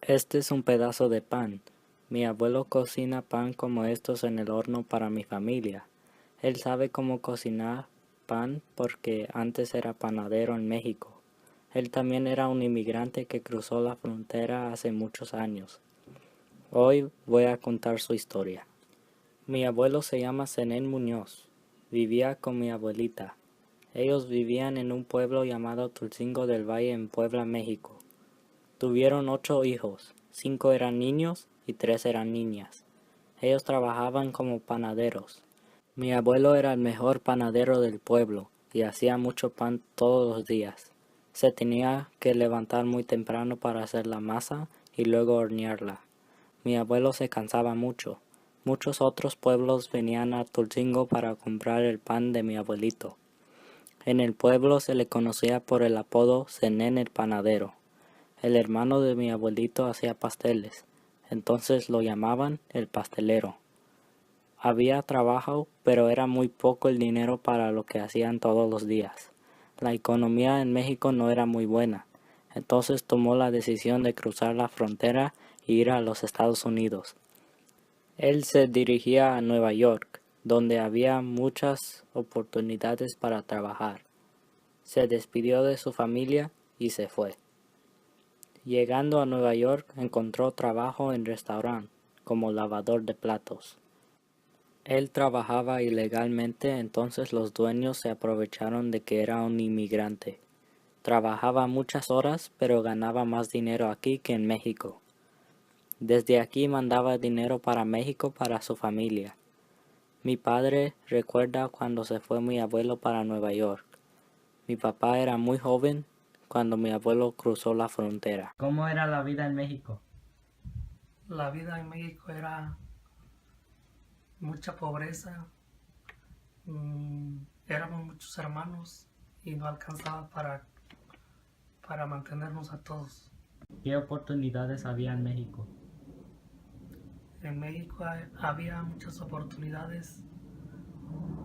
Este es un pedazo de pan. Mi abuelo cocina pan como estos en el horno para mi familia. Él sabe cómo cocinar pan porque antes era panadero en México. Él también era un inmigrante que cruzó la frontera hace muchos años. Hoy voy a contar su historia. Mi abuelo se llama Zenén Muñoz. Vivía con mi abuelita. Ellos vivían en un pueblo llamado Tulcingo del Valle en Puebla, México. Tuvieron 8 hijos, 5 eran niños y 3 eran niñas. Ellos trabajaban como panaderos. Mi abuelo era el mejor panadero del pueblo y hacía mucho pan todos los días. Se tenía que levantar muy temprano para hacer la masa y luego hornearla. Mi abuelo se cansaba mucho. Muchos otros pueblos venían a Tulcingo para comprar el pan de mi abuelito. En el pueblo se le conocía por el apodo Zenén el panadero. El hermano de mi abuelito hacía pasteles, entonces lo llamaban el pastelero. Había trabajo, pero era muy poco el dinero para lo que hacían todos los días. La economía en México no era muy buena, entonces tomó la decisión de cruzar la frontera e ir a los Estados Unidos. Él se dirigía a Nueva York, donde había muchas oportunidades para trabajar. Se despidió de su familia y se fue. Llegando a Nueva York, encontró trabajo en restaurante como lavador de platos. Él trabajaba ilegalmente, entonces los dueños se aprovecharon de que era un inmigrante. Trabajaba muchas horas, pero ganaba más dinero aquí que en México. Desde aquí mandaba dinero para México para su familia. Mi padre recuerda cuando se fue mi abuelo para Nueva York. Mi papá era muy joven cuando mi abuelo cruzó la frontera. ¿Cómo era la vida en México? La vida en México era mucha pobreza, éramos muchos hermanos y no alcanzaba para mantenernos a todos. ¿Qué oportunidades había en México? En México había muchas oportunidades,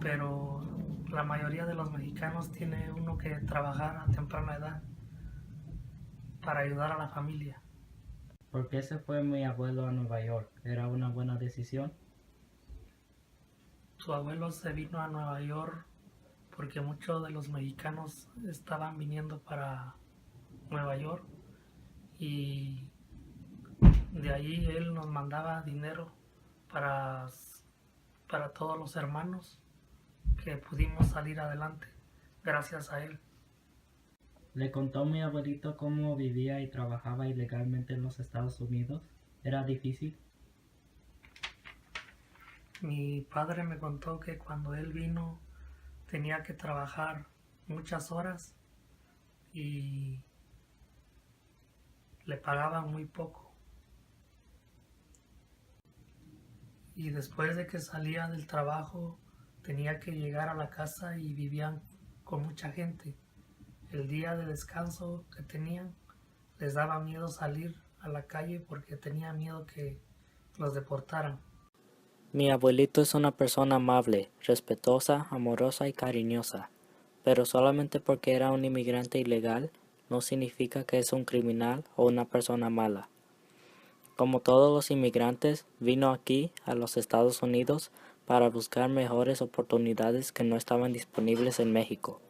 pero la mayoría de los mexicanos tiene uno que trabajar a temprana edad para ayudar a la familia. ¿Por qué se fue mi abuelo a Nueva York? ¿Era una buena decisión? Tu abuelo se vino a Nueva York porque muchos de los mexicanos estaban viniendo para Nueva York y de allí él nos mandaba dinero para, para todos los hermanos que pudimos salir adelante gracias a él. ¿Le contó mi abuelito cómo vivía y trabajaba ilegalmente en los Estados Unidos? ¿Era difícil? Mi padre me contó que cuando él vino tenía que trabajar muchas horas y le pagaban muy poco. Y después de que salía del trabajo tenía que llegar a la casa y vivían con mucha gente. El día de descanso que tenían les daba miedo salir a la calle porque tenía miedo que los deportaran. Mi abuelito es una persona amable, respetuosa, amorosa y cariñosa, pero solamente porque era un inmigrante ilegal no significa que es un criminal o una persona mala. Como todos los inmigrantes, vino aquí, a los Estados Unidos, para buscar mejores oportunidades que no estaban disponibles en México.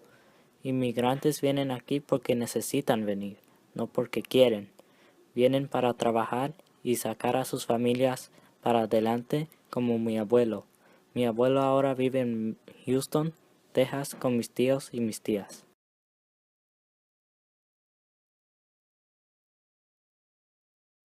Inmigrantes vienen aquí porque necesitan venir, no porque quieren. Vienen para trabajar y sacar a sus familias para adelante como mi abuelo. Mi abuelo ahora vive en Houston, Texas con mis tíos y mis tías.